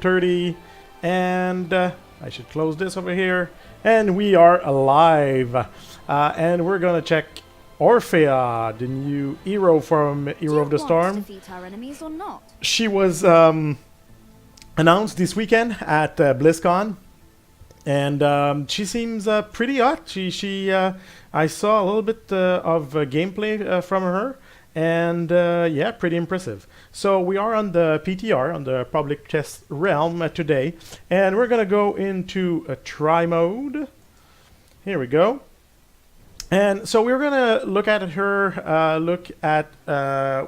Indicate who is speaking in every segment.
Speaker 1: 130, and I should close this over here. And we are alive. And we're gonna check Orphea, the new hero from Hero of the Storm.
Speaker 2: Defeat our enemies or not?
Speaker 1: She was announced this weekend at BlizzCon, and she seems pretty hot. I saw a little bit of gameplay from her, and yeah, pretty impressive. So we are on the PTR, on the public test realm today, and we're gonna go into a try mode. Here we go. And so we're gonna look at her, look at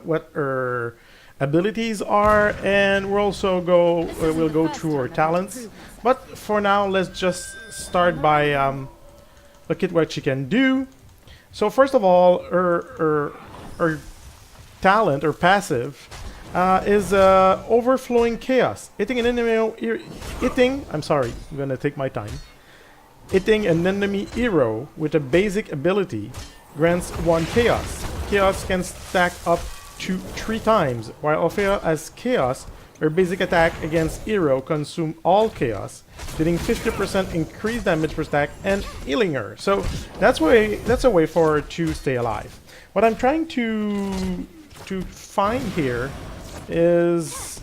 Speaker 1: what her abilities are, and we'll also we'll go through her talents. But for now, let's just start by look at what she can do. So first of all, her talent or passive is overflowing chaos. Hitting an enemy, I'm sorry, I'm gonna take my time. Hitting an enemy hero with a basic ability grants 1 chaos. Chaos can stack up to 3 times, while Orphea has chaos. Her basic attack against hero consume all chaos, dealing 50% increased damage per stack and healing her. So that's a way for her to stay alive. What I'm trying to find here is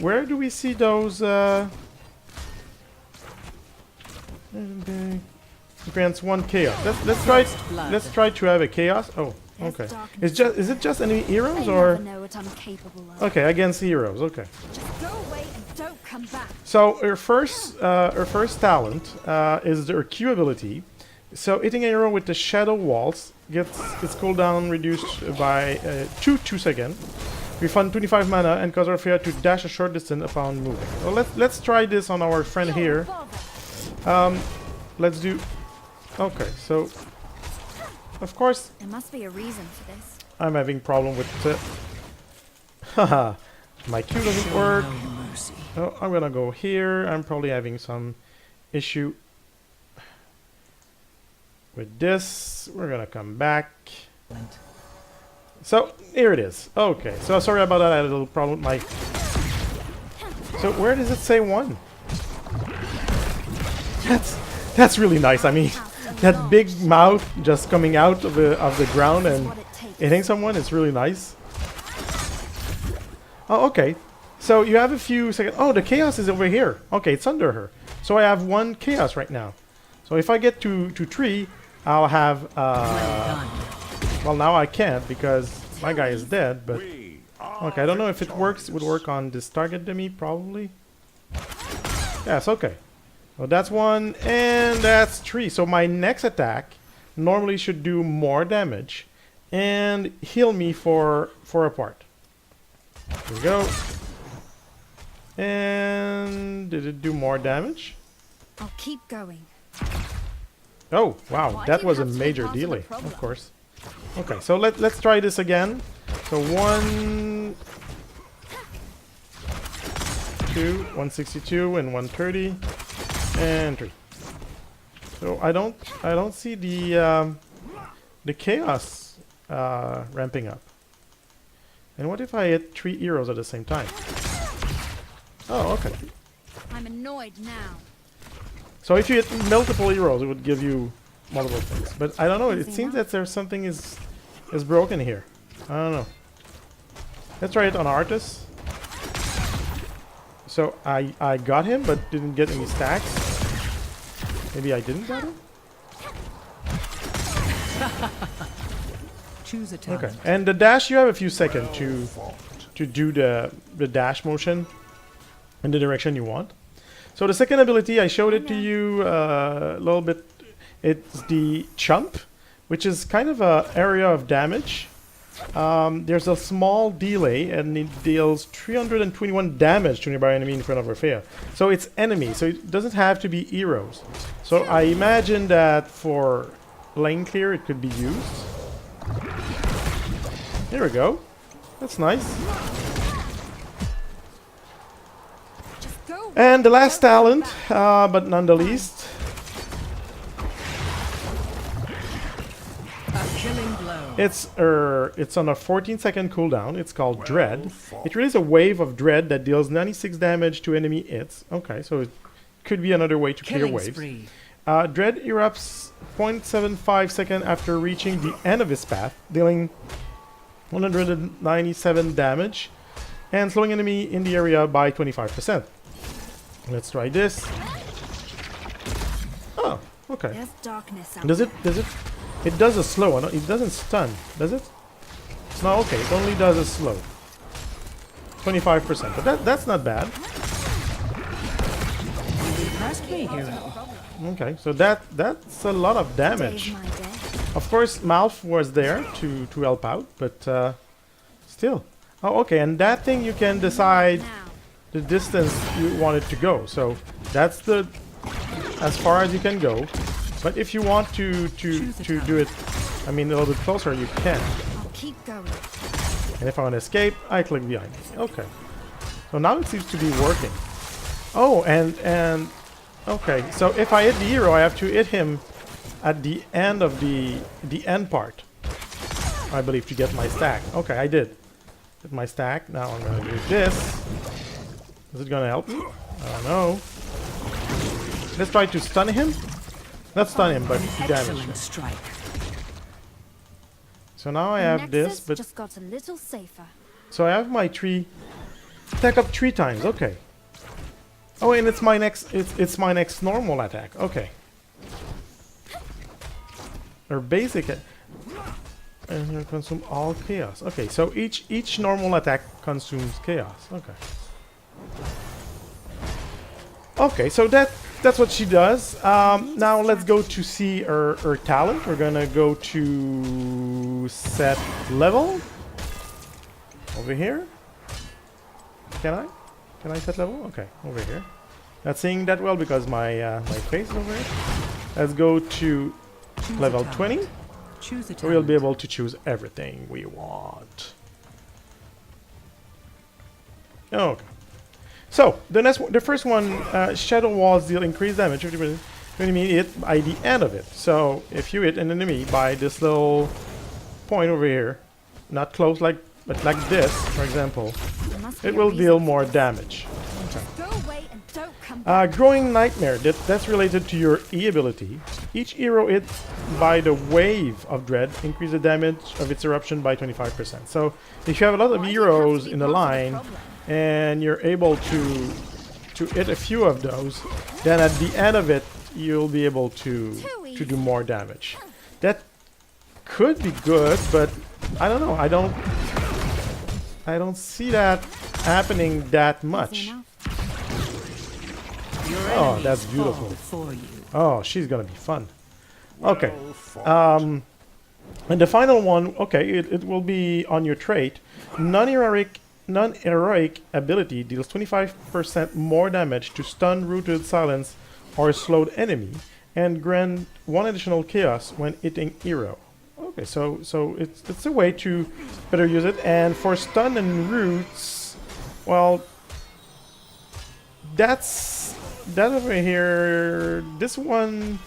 Speaker 1: where do we see those? Grants 1 chaos. Let's try to have a chaos. Oh, okay. Is it just enemy heroes or? Okay, against heroes. Okay.
Speaker 2: Just go away and don't come back.
Speaker 1: So her first talent is her Q ability. So hitting a hero with the shadow waltz gets its cooldown reduced by 2 seconds. Refund 25 mana and cause Orphea to dash a short distance upon moving. Well, let's try this on our friend here. Let's do. Okay, so of course
Speaker 2: There must be a reason for this.
Speaker 1: I'm having problem with it. Haha, my Q doesn't work. Oh, I'm gonna go here. I'm probably having some issue with this. We're gonna come back. So here it is. Okay, so sorry about that. I had a little problem with my. So where does it say 1? That's really nice. I mean, that big mouth just coming out of the ground and hitting someone is really nice. Oh, okay. So you have a few seconds. Oh, the chaos is over here. Okay, it's under her. So I have 1 chaos right now. So if I get to 3, I'll have. Well, now I can't because my guy is dead. But okay, I don't know if it works. It would work on this target to me, probably. Yes. Okay. Well, that's 1 and that's 3. So my next attack normally should do more damage and heal me for a part. Here we go. And did it do more damage?
Speaker 2: I'll keep going.
Speaker 1: Oh wow, that was a major delay, of course. Okay, so let's try this again. So 1, 2, 162 and 130. And 3. So I don't see the chaos ramping up. And what if I hit 3 heroes at the same time? Oh, okay.
Speaker 2: I'm annoyed now.
Speaker 1: So if you hit multiple heroes, it would give you multiple things. But I don't know. It seems that there's something is broken here. I don't know. Let's try it on Artis. So I got him, but didn't get any stacks. Maybe I didn't get him?
Speaker 3: Choose a talent.
Speaker 1: Okay, and the dash, you have a few seconds to do the dash motion in the direction you want. So the second ability, I showed it to you a little bit. It's the chump, which is kind of a area of damage. There's a small delay and it deals 321 damage to nearby enemy in front of Orphea. So it's enemy, so it doesn't have to be heroes. So I imagine that for lane clear it could be used. Here we go. That's nice. And the last talent, but none the least.
Speaker 3: A killing blow.
Speaker 1: It's on a 14-second cooldown. It's called Dread. It releases a wave of Dread that deals 96 damage to enemy hits. Okay, so it could be another way to clear waves. Dread erupts 0.75 seconds after reaching the end of its path, dealing 197 damage and slowing enemy in the area by 25%. Let's try this. Oh, okay.
Speaker 2: There's darkness out
Speaker 1: Does it it does a slow one. It doesn't stun, does it? No, okay, it only does a slow. 25%, but that's not bad. Okay, so that's a lot of damage. Of course, Malf was there to help out, but still. Oh, okay, and that thing you can decide the distance you want it to go. So that's the as far as you can go. But if you want to do it, I mean, a little bit closer, you can.
Speaker 2: I'll keep going.
Speaker 1: And if I want to escape, I click behind. Okay. So now it seems to be working. Oh, and okay. So if I hit the hero, I have to hit him at the end of the end part, I believe, to get my stack. Okay, I did. Get my stack. Now I'm gonna do this. Is it gonna help me? I don't know. Let's try to stun him. Not stun him, but damage him. So now I have this, but
Speaker 2: just got a little safer.
Speaker 1: so I have my tree. Attack up 3 times. Okay. Oh, and it's my next normal attack. Okay. Or basic. And here consume all chaos. Okay, so each normal attack consumes chaos. Okay. Okay, so that's what she does. Now let's go to see her talent. We're gonna go to set level over here. Can I set level? Okay, over here. Not seeing that well because my my face is over here. Let's go to level 20. So we'll be able to choose everything we want. Okay. So the first one, Shadow Walls deal increased damage 50% to enemy hit by the end of it. So if you hit an enemy by this little point over here, not close like, but like this, for example, it will deal more damage. Okay.
Speaker 2: Go away and don't come back.
Speaker 1: Growing Nightmare, that's related to your E ability. Each hero hit by the wave of Dread increase the damage of its eruption by 25%. So if you have a lot of heroes in the line and you're able to hit a few of those, then at the end of it you'll be able to do more damage. That could be good, but I don't know. I don't see that happening that much. Oh, that's beautiful. Oh, she's gonna be fun. Okay. And the final one, okay, it will be on your trait. Non-heroic ability deals 25% more damage to stun, rooted, silence, or slowed enemy, and grant 1 additional chaos when hitting hero. Okay, so it's a way to better use it. And for stun and roots, well, that over here. This one,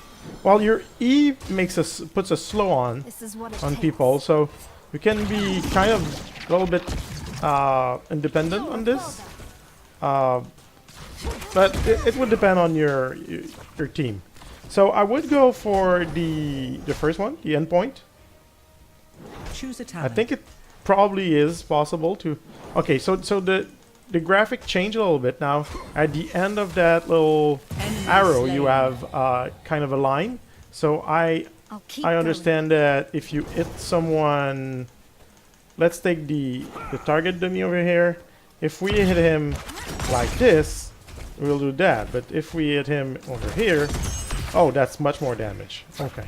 Speaker 1: well, your E puts a slow on people, so you can be kind of a little bit independent on this. But it would depend on your team. So I would go for the first one, the endpoint.
Speaker 3: Choose a talent.
Speaker 1: I think it probably is possible to. Okay, so the graphic changed a little bit now. At the end of that little arrow, you have kind of a line. So I understand that if you hit someone, let's take the target dummy over here. If we hit him like this, we'll do that. But if we hit him over here, oh, that's much more damage. Okay.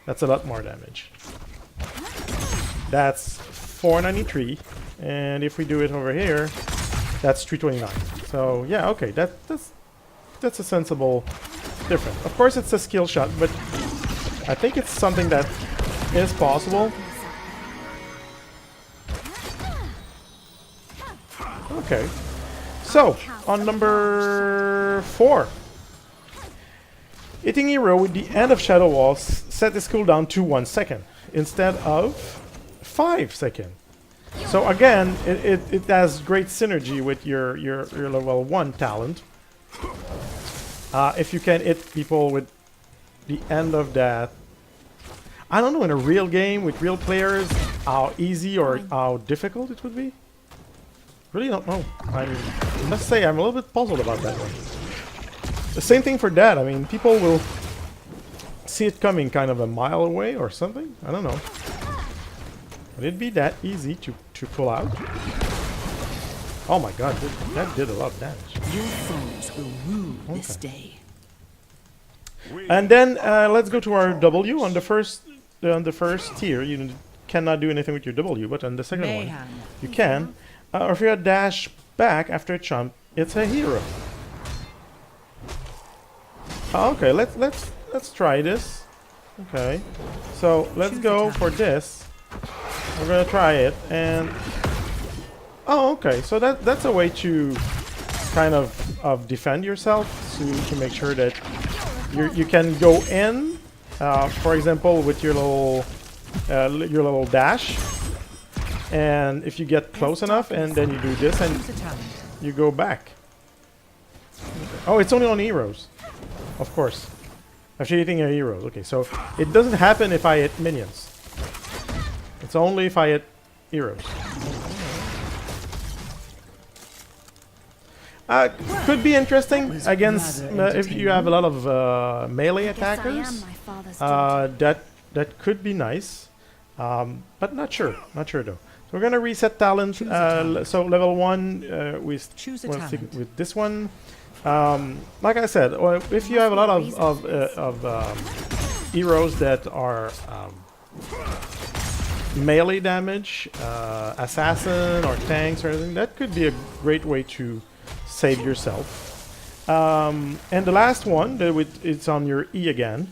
Speaker 1: That's a lot more damage. That's 493. And if we do it over here, that's 329. So yeah, okay, that's a sensible difference. Of course, it's a skill shot, but I think it's something that is possible. Okay, so on number 4, hitting hero with the end of Shadow Walls set this cooldown to 1 second. instead of 5 seconds. So again, it has great synergy with your level 1 talent. If you can hit people with the end of that. I don't know, in a real game with real players, how easy or how difficult it would be. Really don't know. I must say, I'm a little bit puzzled about that one. The same thing for that. I mean, people will see it coming kind of a mile away or something. I don't know. Would it be that easy to pull out? Oh my god, that did a lot of damage.
Speaker 3: Your foes will rue this day.
Speaker 1: And then let's go to our W. On the first tier, you cannot do anything with your W, but on the second one, you can. Orphea dash back after a jump. It's a hero. Okay, let's try this. Okay, so let's go for this. We're gonna try it, and oh, okay. So that's a way to kind of defend yourself, to make sure that you can go in. For example, with your little dash, and if you get close enough, and then you do this, and you go back. Oh, it's only on heroes, of course. After hitting a hero. Okay, so it doesn't happen if I hit minions. It's only if I hit heroes. Could be interesting against if you have a lot of melee attackers. That could be nice, but not sure. Not sure though. So we're gonna reset talent. So level 1 with this one. Like I said, if you have a lot of heroes that are melee damage, assassin or tanks or anything, that could be a great way to save yourself. And the last one, it's on your E again.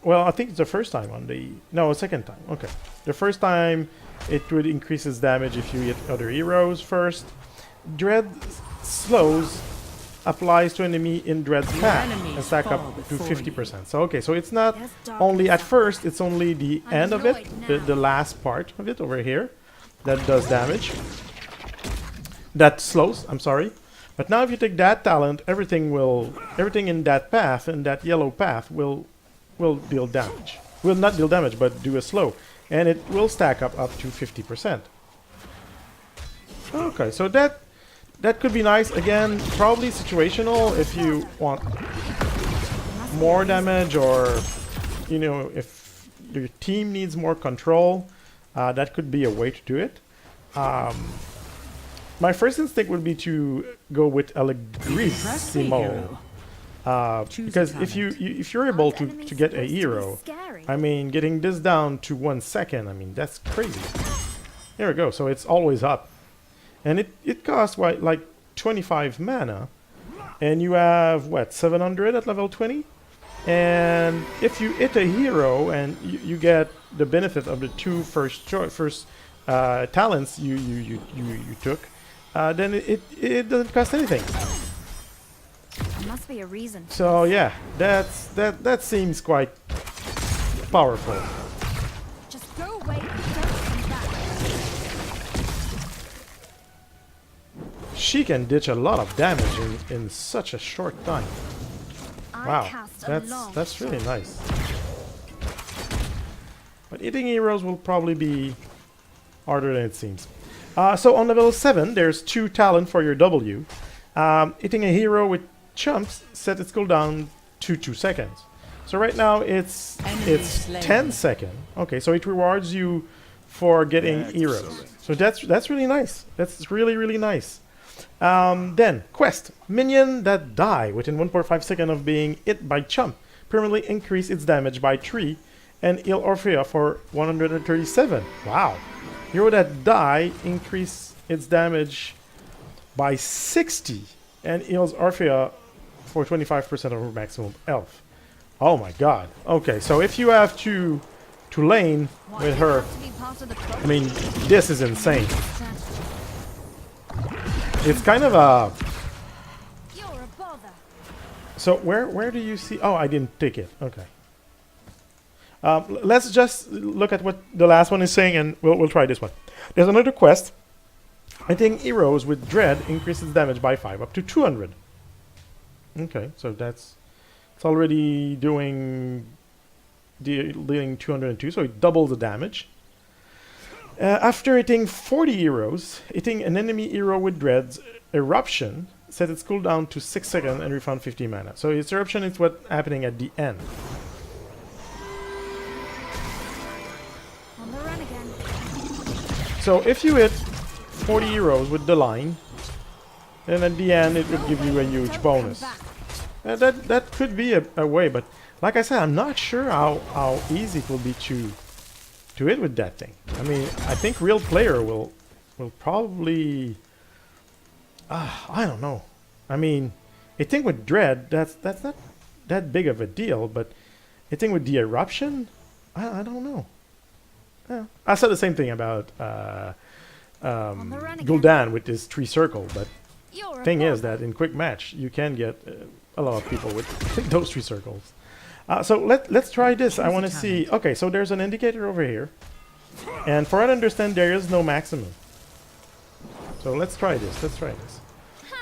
Speaker 1: Well, I think it's the first time on the... No, second time. Okay. The first time, it would increase its damage if you hit other heroes first. Dread slows applies to enemy in Dread's path and stack up to 50%. So okay, so it's not only at first, it's only the end of it, the last part of it over here that does damage. That slows, I'm sorry. But now if you take that talent, everything in that path, in that yellow path, will deal damage. Will not deal damage, but do a slow. And it will stack up to 50%. Okay, so that could be nice. Again, probably situational if you want more damage, or you know, if your team needs more control, that could be a way to do it. My first instinct would be to go with Allegrissimo, because if you're able to get a hero, I mean, getting this down to 1 second, I mean, that's crazy. Here we go. So it's always up. And it costs what, like 25 mana, and you have what, 700 at level 20. And if you hit a hero and you get the benefit of the two first talents you took, then it doesn't cost anything.
Speaker 2: There must be a reason.
Speaker 1: So yeah, that seems quite powerful.
Speaker 2: Just go away and don't come back.
Speaker 1: She can ditch a lot of damage in such a short time. Wow, that's really nice. But hitting heroes will probably be harder than it seems. So on level 7, there's 2 talent for your W. Hitting a hero with chumps set its cooldown to 2 seconds. So right now it's 10 seconds. Okay, so it rewards you for getting heroes. So that's really nice. That's really nice. Then quest: minion that die within 1.5 seconds of being hit by chump permanently increase its damage by 3 and heal Orphea for 137. Wow. Hero that die increase its damage by 60 and heals Orphea for 25% of her maximum health. Oh my god. Okay, so if you have to lane with her, I mean, this is insane. It's kind of a...
Speaker 2: You're a bother.
Speaker 1: So where do you see... Oh, I didn't take it. Okay. Let's just look at what the last one is saying, and we'll try this one. There's another quest. I think heroes with dread increases damage by 5 up to 200. Okay, so it's already dealing 202, so it doubles the damage. After hitting 40 heroes, hitting an enemy hero with dread's eruption set its cooldown to 6 seconds and refund 50 mana. So its eruption is what's happening at the end.
Speaker 2: On the run again.
Speaker 1: So if you hit 40 heroes with the line, then at the end it would give you a huge bonus. That could be a way, but like I said, I'm not sure how easy it will be to hit with that thing. I mean, I think real player will probably... I don't know. I mean, a thing with dread, that's not that big of a deal, but a thing with the eruption, I don't know. Yeah. I said the same thing about Gul'dan with this 3 circle, but thing is that in quick match you can get a lot of people with those 3 circles. So let's try this. I want to see. Okay, so there's an indicator over here, and for what I understand, there is no maximum. So let's try this.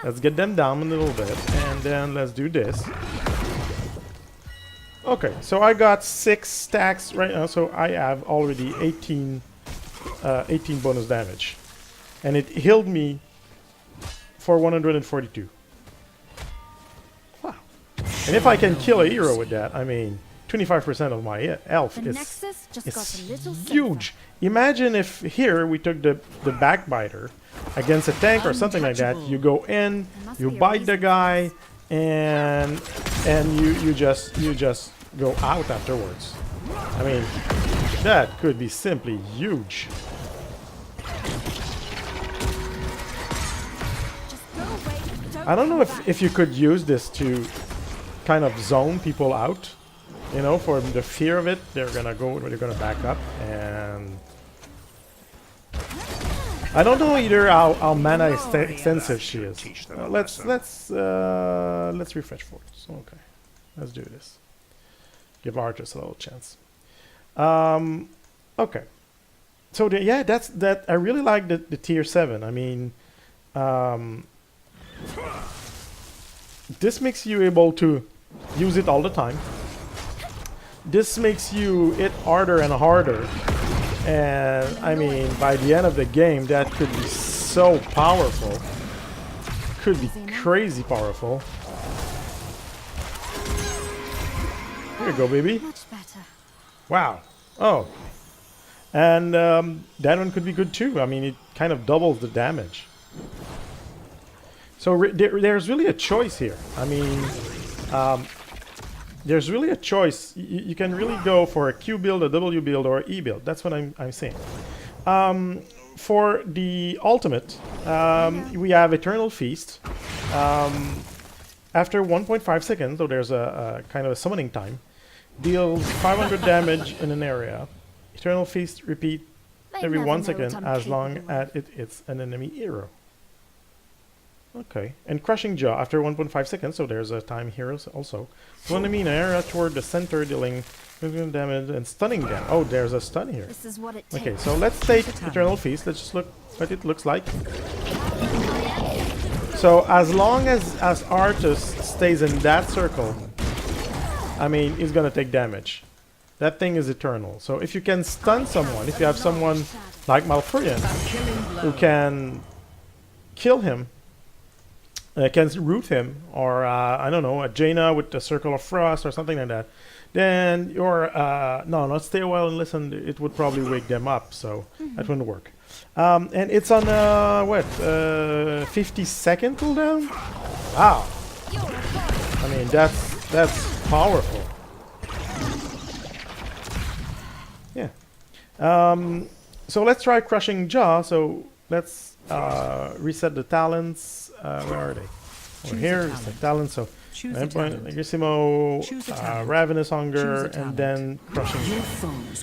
Speaker 1: Let's get them down a little bit, and then let's do this. Okay, so I got 6 stacks right now, so I have already 18 bonus damage, and it healed me for 142. Wow! And if I can kill a hero with that, I mean, 25% of my health is huge. Imagine if here we took the backbiter against a tank or something like that. You go in, you bite the guy, and you just go out afterwards. I mean, that could be simply huge. I don't know if you could use this to kind of zone people out, you know, for the fear of it. They're gonna back up, and I don't know either how mana extensive she is. Let's refresh forwards. Okay, let's do this. Give Arthas a little chance. Okay, so that. I really like the tier 7. I mean, this makes you able to use it all the time. This makes you hit harder and harder. And I mean, by the end of the game, that could be so powerful. Could be crazy powerful. Here you go, baby.
Speaker 2: Much better.
Speaker 1: Wow. Oh. And that one could be good too. I mean, it kind of doubles the damage. So there's really a choice here. I mean, there's really a choice. You can really go for a Q build, a W build, or E build. That's what I'm saying. For the ultimate, we have Eternal Feast. After 1.5 seconds, so there's a kind of a summoning time, deals 500 damage in an area. Eternal Feast repeat every 1 second as long as it hits an enemy hero. Okay, and Crushing Jaw after 1.5 seconds, so there's a time here also. So enemy in an area toward the center, dealing damage and stunning them. Oh, there's a stun here.
Speaker 2: This is what it takes.
Speaker 1: Okay, so let's take Eternal Feast. Let's just look what it looks like. So as long as Arthas stays in that circle, I mean, he's gonna take damage. That thing is eternal. So if you can stun someone, if you have someone like Malfurion who can kill him, can root him, or I don't know, a Jaina with the Circle of Frost or something like that, then you're no, not stay a while and listen. It would probably wake them up, so that wouldn't work. And it's on what 50-second cooldown. Wow, I mean that's powerful. Yeah. So let's try Crushing Jaw. So let's reset the talents. Where are they? Over here is the talent. So Agrissimo, Ravenous Hunger, and then Crushing Jaw.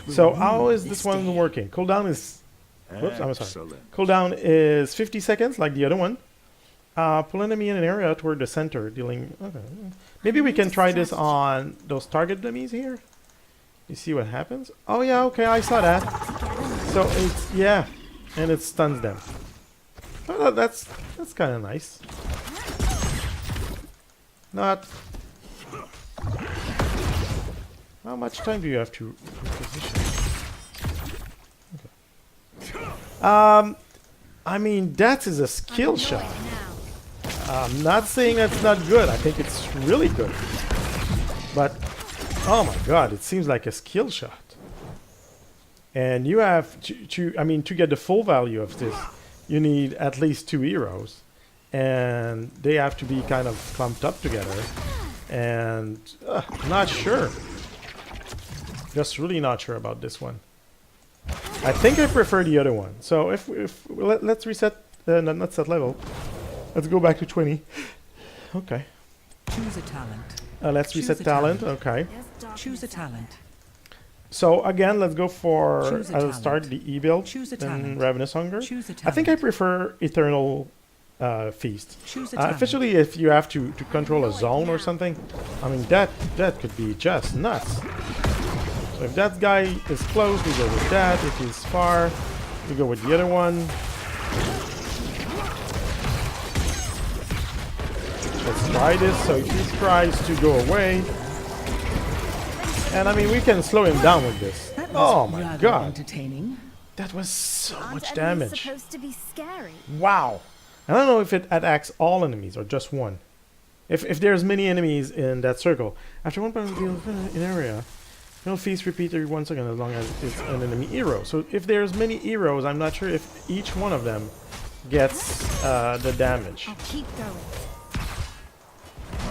Speaker 1: So how is this one working? Cooldown is... Whoops, I'm sorry. Cooldown is 50 seconds, like the other one. Pull enemy in an area toward the center, dealing... Okay. Maybe we can try this on those target dummies here. You see what happens? Oh yeah, okay, I saw that. So it's, yeah, and it stuns them. Oh, that's kind of nice. Not. How much time do you have to position? Okay. I mean, that is a skill shot. I'm not saying that's not good. I think it's really good. But, oh my god, it seems like a skill shot. And you have to get the full value of this, you need at least 2 heroes. And they have to be kind of clumped up together. And, not sure. Just really not sure about this one. I think I prefer the other one. So let's reset, not set level. Let's go back to 20. Okay.
Speaker 3: Choose a talent.
Speaker 1: Let's reset talent. Okay.
Speaker 3: Choose a talent.
Speaker 1: So again, let's go for
Speaker 3: Choose a
Speaker 1: I'll
Speaker 3: talent.
Speaker 1: start the E-build
Speaker 3: Choose a
Speaker 1: and
Speaker 3: talent.
Speaker 1: Ravenous Hunger.
Speaker 3: Choose a
Speaker 1: I think I
Speaker 3: talent.
Speaker 1: prefer Eternal Feast.
Speaker 3: Choose a talent.
Speaker 1: Especially if you have to control a zone or something. I mean, that could be just nuts. So if that guy is close, we go with that. If he's far, we go with the other one. Let's try this. So if he tries to go away, and I mean, we can slow him down with this.
Speaker 3: That was
Speaker 1: Oh my
Speaker 3: rather
Speaker 1: god,
Speaker 3: entertaining.
Speaker 1: that was so
Speaker 2: Aren't
Speaker 1: much
Speaker 2: enemies
Speaker 1: damage.
Speaker 2: supposed to be scary?
Speaker 1: Wow. I don't know if it attacks all enemies or just one. If there's many enemies in that circle, after one point deal in area, no feast repeat every 1 second as long as it's an enemy hero. So if there's many heroes, I'm not sure if each one of them gets the damage.
Speaker 2: I'll keep going.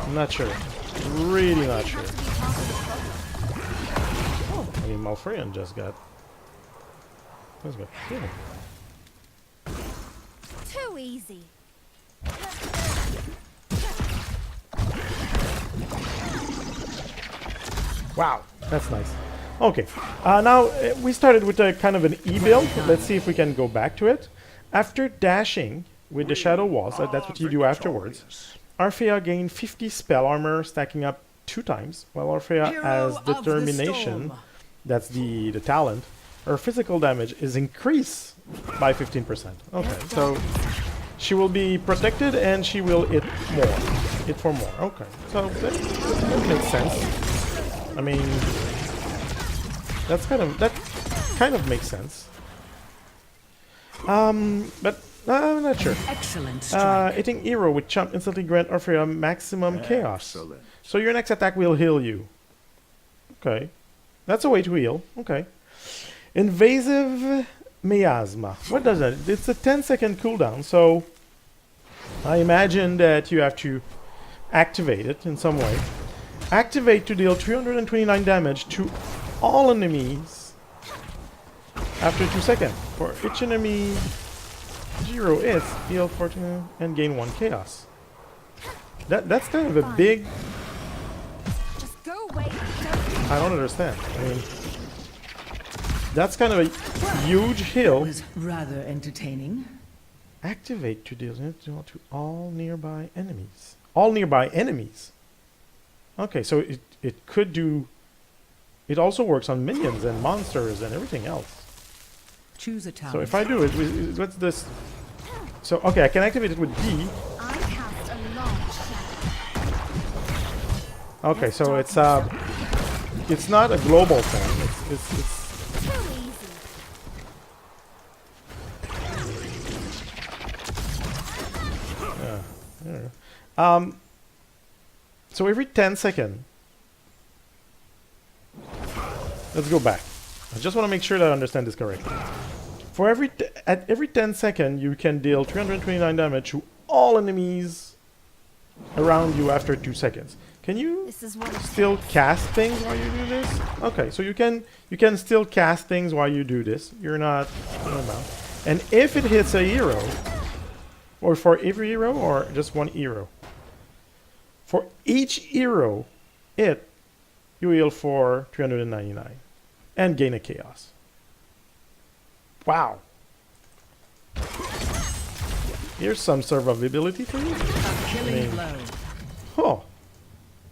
Speaker 1: I'm not sure. Really not
Speaker 2: You
Speaker 1: sure.
Speaker 2: have to be part of the problem.
Speaker 1: I mean, Malfreyan just got killed.
Speaker 2: Too easy.
Speaker 1: Wow, that's nice. Okay, now we started with a kind of an E-build. Let's see if we can go back to it. After dashing with the Shadow Walls, that's what you do afterwards, Orphea gained 50 spell armor, stacking up 2 times, while Orphea
Speaker 3: Hero
Speaker 1: has
Speaker 3: of the
Speaker 1: Determination,
Speaker 3: Storm.
Speaker 1: that's the talent, her physical damage is increased by 15%. Okay, so she will be protected and she will hit for more. Okay, so that makes sense. I mean, that kind of makes sense. But I'm not sure.
Speaker 3: Excellent strike.
Speaker 1: Hitting hero with chump instantly grant Orphea maximum chaos. So your next attack will heal you. Okay, that's a way to heal. Okay. Invasive Miasma. What does that? It's a 10-second cooldown. So I imagine that you have to activate it in some way. Activate to deal 329 damage to all enemies after 2 seconds. For each enemy 0 hits, deal 14 and gain 1 chaos. That's kind of a big...
Speaker 2: Just go away. Don't
Speaker 1: I don't understand. I mean, that's kind of a huge heal.
Speaker 3: Was rather entertaining.
Speaker 1: Activate to deal to all nearby enemies. All nearby enemies. Okay, so it could do... It also works on minions and monsters and everything else.
Speaker 3: Choose a talent.
Speaker 1: So if I do it, what's this? So, okay, I can activate it with D.
Speaker 2: I cast a long shadow.
Speaker 1: Okay, so it's not a global thing. It's
Speaker 2: Too easy.
Speaker 1: so every 10 seconds. Let's go back. I just want to make sure that I understand this correctly. For at every 10 seconds, you can deal 329 damage to all enemies around you after 2 seconds. Can you
Speaker 2: This is what it's
Speaker 1: still cast things while you do this? Okay, so you can still cast things while you do this. You're not bound. And if it hits a hero, or for every hero, or just one hero, for each hero, you heal for 399 and gain a chaos. Wow. Here's some survivability for you.
Speaker 3: A killing blow.
Speaker 1: Oh.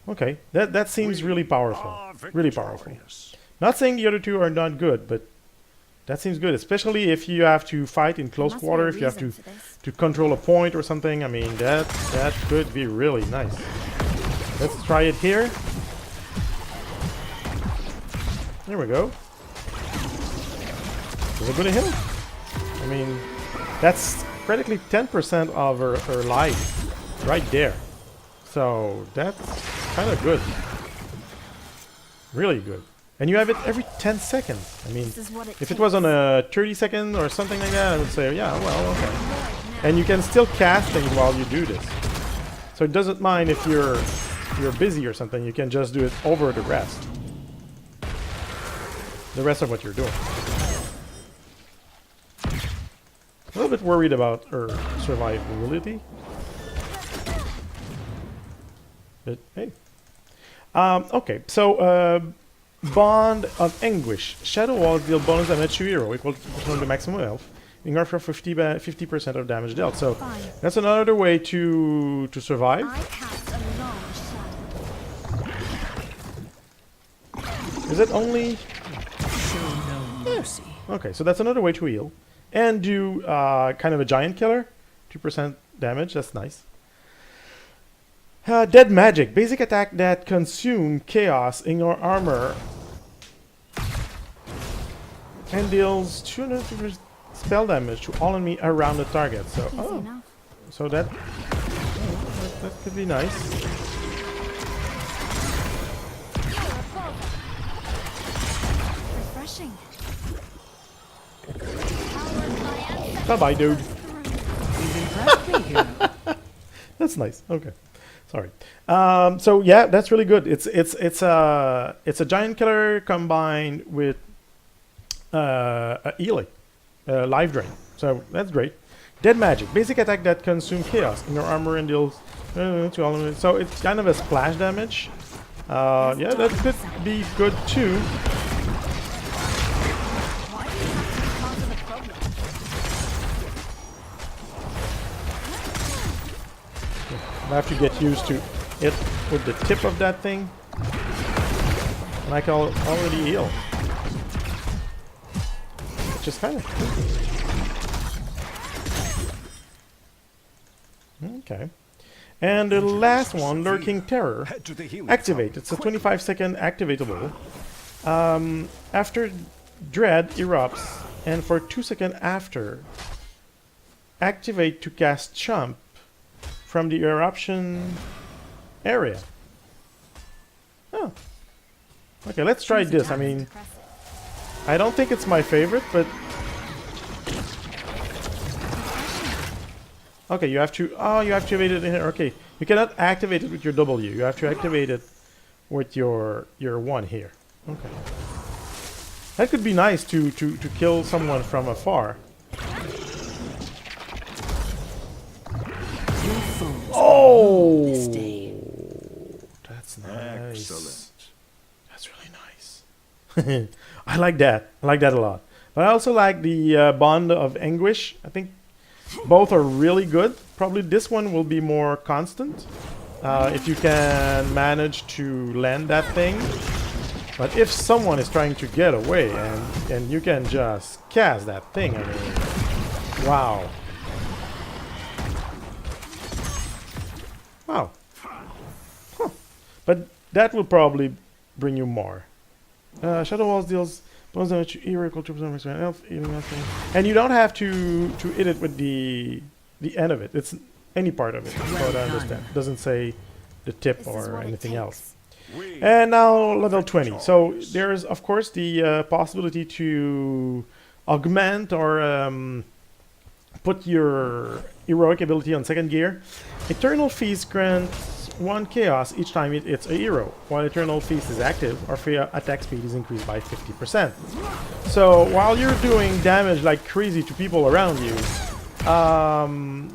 Speaker 1: Okay. That seems really powerful. Really powerful. Not saying the other two are not good, but that seems good, especially if you have to fight in close
Speaker 2: Must be a
Speaker 1: quarter, if you have
Speaker 2: reason for this.
Speaker 1: to control a point or something. I mean, that could be really nice. Let's try it here. There we go. Is it gonna hit? I mean, that's practically 10% of her life right there. So that's kind of good. Really good. And you have it every 10 seconds. I mean,
Speaker 2: This is what it
Speaker 1: if it was on a 30 second or something like that, I would say, yeah, well, okay. And you can still cast things while you do this. So it doesn't mind if you're busy or something. You can just do it over the rest. The rest of what you're doing. A little bit worried about her survivability. But hey. Okay, so Bond of Anguish. Shadow Walls deal bonus damage to hero equal to the maximum health. Being for 50% of damage dealt. So
Speaker 2: Fine.
Speaker 1: that's another way to survive.
Speaker 2: I cast a long shadow.
Speaker 1: Is it only...
Speaker 3: Show no mercy.
Speaker 1: Okay, so that's another way to heal. And do kind of a giant killer. 2% damage, that's nice. Dead Magic. Basic attack that consume chaos in your armor. And deals 250 spell damage to all enemy around the target. So,
Speaker 2: Easy enough.
Speaker 1: so that could be nice.
Speaker 2: Refreshing.
Speaker 1: Bye-bye, dude.
Speaker 3: You've impressed me here.
Speaker 1: That's nice. Okay, sorry. So yeah, that's really good. It's a giant killer combined with a healing, life drain. So that's great. Dead Magic, basic attack that consumes chaos in your armor and deals to all enemies. So it's kind of a splash damage. Yeah, that could be good too.
Speaker 2: Why do you have to be part of the problem?
Speaker 1: I have to get used to it with the tip of that thing. And I can already heal. Which is kind of cool. Okay. And the last one, Lurking Terror.
Speaker 4: Head to the healing
Speaker 1: Activate.
Speaker 4: fountain.
Speaker 1: It's a 25-second activatable. After Dread erupts, and for 2 seconds after, activate to cast Chump from the eruption area. Oh. Okay, let's try this. I mean,
Speaker 2: Impressive.
Speaker 1: I don't think it's my favorite, but... Okay, you have to... Oh, you activate it in here. Okay, you cannot activate it with your W. You have to activate it with your one here. Okay. That could be nice to kill someone from afar.
Speaker 3: Your foes
Speaker 1: Oh!
Speaker 3: this day.
Speaker 1: That's nice.
Speaker 4: Excellent.
Speaker 1: That's really nice. I like that. I like that a lot. But I also like the Bond of Anguish. I think both are really good. Probably this one will be more constant. If you can manage to land that thing. But if someone is trying to get away and you can just cast that thing, I mean, wow. Wow. Huh. But that will probably bring you more. Shadow Walls deals bonus damage to hero equal to 2% health, and you don't have to hit it with the end of it. It's any part of it, from what I understand. It doesn't say the tip
Speaker 2: This is
Speaker 1: or
Speaker 2: what it
Speaker 1: anything
Speaker 2: takes.
Speaker 1: else.
Speaker 4: We
Speaker 1: And now level 20. So there's of course the possibility to augment or put your heroic ability on second gear. Eternal Feast grants 1 chaos each time it hits a hero. While Eternal Feast is active, Orphea attack speed is increased by 50%. So while you're doing damage like crazy to people around you,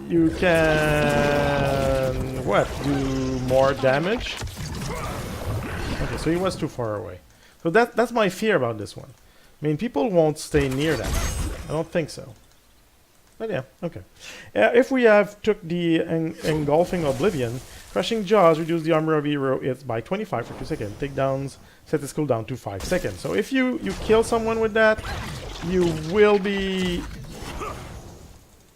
Speaker 1: you can do more damage. Okay, so he was too far away. So that's my fear about this one. I mean, people won't stay near that. I don't think so. But yeah, okay. If we have took the engulfing oblivion, crushing jaws reduce the armor of hero hits by 25 for 2 seconds. Takedowns set its cooldown to 5 seconds. So if you kill someone with that, you will be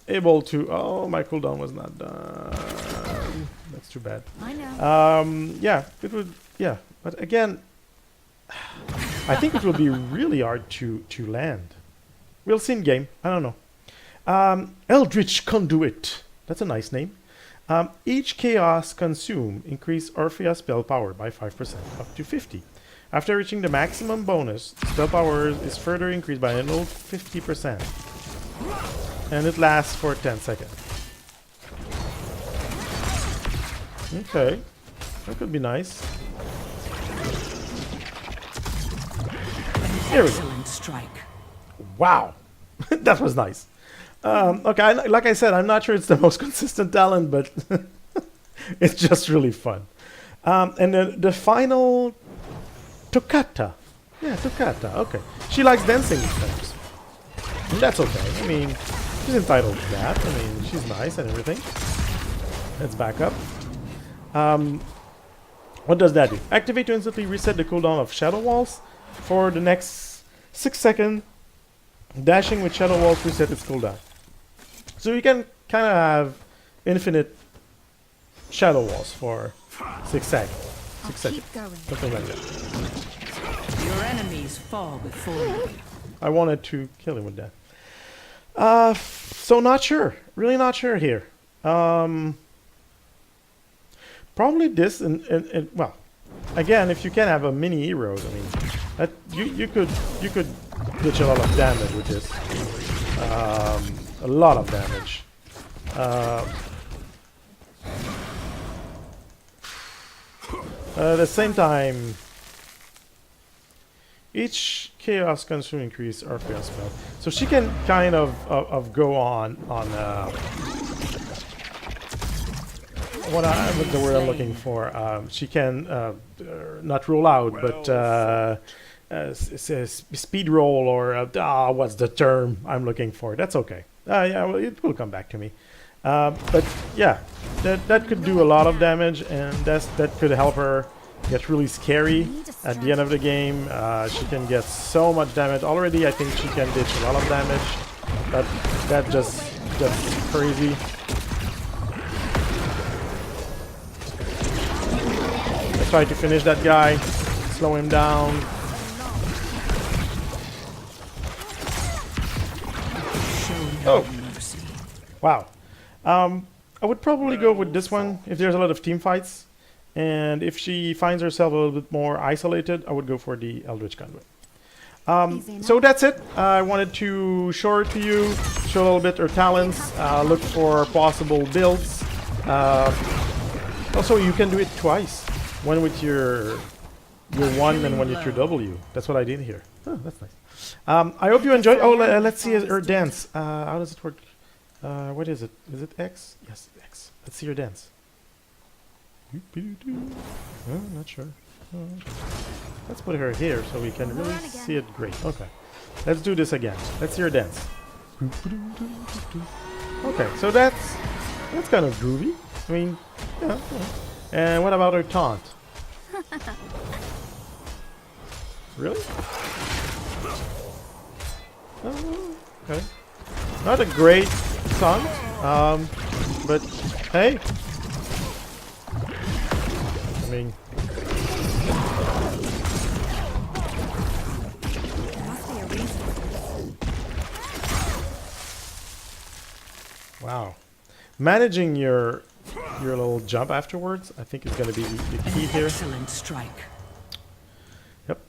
Speaker 1: able to. Oh, my cooldown was not done. That's too bad.
Speaker 2: I know.
Speaker 1: Yeah, it would. Yeah, but again, I think it will be really hard to land. We'll see in game. I don't know. Eldritch Conduit. That's a nice name. Each chaos consume increase Orphea spell power by 5% up to 50. After reaching the maximum bonus, spell power is further increased by an old 50%. And it lasts for 10 seconds. Okay. That could be nice. Here we go.
Speaker 3: Excellent strike.
Speaker 1: Wow. That was nice. Okay, like I said, I'm not sure it's the most consistent talent, but it's just really fun. And then the final... Toccata. Yeah, Toccata. Okay. She likes dancing things. And that's okay. I mean, she's entitled to that. I mean, she's nice and everything. Let's back up. What does that do? Activate to instantly reset the cooldown of Shadow Walls for the next 6 seconds. Dashing with Shadow Walls reset its cooldown. So you can kind of have infinite Shadow Walls for 6 seconds. 6 seconds.
Speaker 2: Keep going.
Speaker 1: Something like that.
Speaker 3: Your enemies fall before you.
Speaker 1: I wanted to kill him with that. So not sure. Really not sure here. Probably this and well, again, if you can have a mini heroes, I mean, that you could ditch a lot of damage with this. A lot of damage. At the same time, each chaos consume increase Orphea spell, so she can kind of go on what's the word I'm looking for? She can not roll out, but speed roll, or what's the term I'm looking for? That's okay. Yeah, well, it will come back to me. But yeah, that could do a lot of damage, and that could help her get really scary at the end of the game. She can get so much damage already. I think she can ditch a lot of damage. That just crazy. Let's try to finish that guy, slow him down. Oh, wow. I would probably go with this one if there's a lot of team fights, and if she finds herself a little bit more isolated, I would go for the Eldritch Conduit. So that's it. I wanted to show her to you, show a little bit her talents, look for possible builds. Also, you can do it twice. One with your 1 and one with your W. That's what I did here. Oh, that's nice. I hope you enjoyed. Oh, let's see her dance. How does it work? What is it? Is it X? Yes, X. Let's see her dance. Oh, not sure. Let's put her here so we can really see it great. Okay. Let's do this again. Let's see her dance. Okay, so that's kind of groovy. I mean, yeah. And what about her taunt? Really? Oh, okay. Not a great song, but hey. I mean,
Speaker 2: There must be a reason.
Speaker 1: wow. Managing your little jump afterwards, I think, is going to be the key here.
Speaker 3: Excellent strike.
Speaker 1: Yep.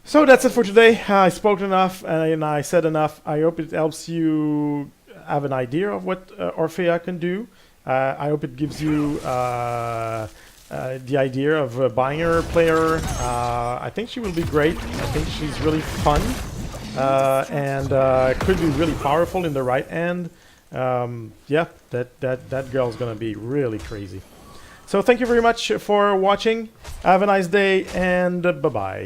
Speaker 1: So that's it for today. I spoke enough and I said enough. I hope it helps you have an idea of what Orphea can do. I hope it gives you the idea of buying her, play her. I think she will be great. I think she's really fun and could be really powerful in the right hand. Yeah, that girl's gonna be really crazy. So thank you very much for watching. Have a nice day, and bye-bye.